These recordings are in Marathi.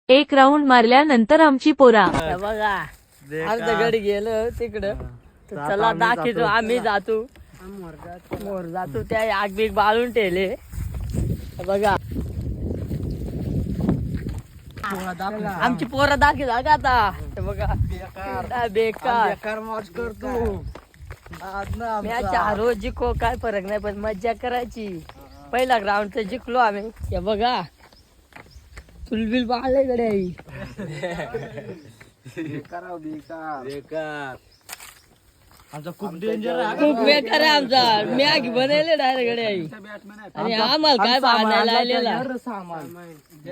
एक राऊंड मारल्यानंतर आमची पोरा हे बघा आमचं गडी गेलं तिकडं तर चला दाखवतो आम्ही जातो मोर जातो त्या आग बीग बाळून ठेवले हे बघा आमची पोरं दाखवता का आता हे बघा बेकार मौज करतो मॅच रोज जिंको काय फरक नाही पण मज्जा करायची पहिला ग्राउंड तर जिंकलो आम्ही हे बघा तुलबिल पाहिले कडे आई बेकार आमचा खूप डेंजर आहे. खूप बेकार आहे आमचा मॅग बनवले डायरेक्ट कडे आई आणि आम्हाला काय बांधायला आलेला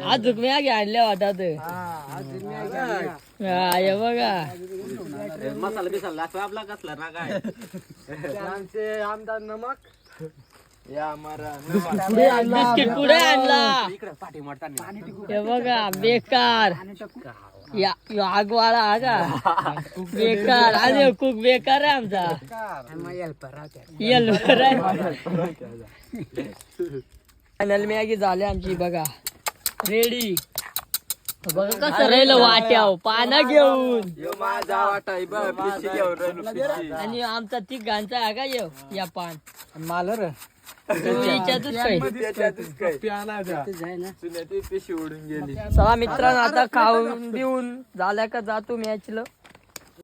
अजून मॅगी आणल्या वाटत हे बघा मसाला बिसाला आपला कसला ना काय आमचे आमदार नमक या मारा बिस्किट पुढे आणला पाठी मारताना हे बघा बेकार या आगवाळा हा का बेकार आणि खूप बेकार आहे आमचा फायनल मॅगी झाली आमची बघा रेडी बघा कसं राहिलं वाट्याव पाना घेऊन माझा वाटा आणि आमचा तिघांचा आहे का या पान मालर याच्यातच काय पिशी उडून गेली चला मित्रांनो आता खाऊन बिऊन झाल्या का जातो मॅचला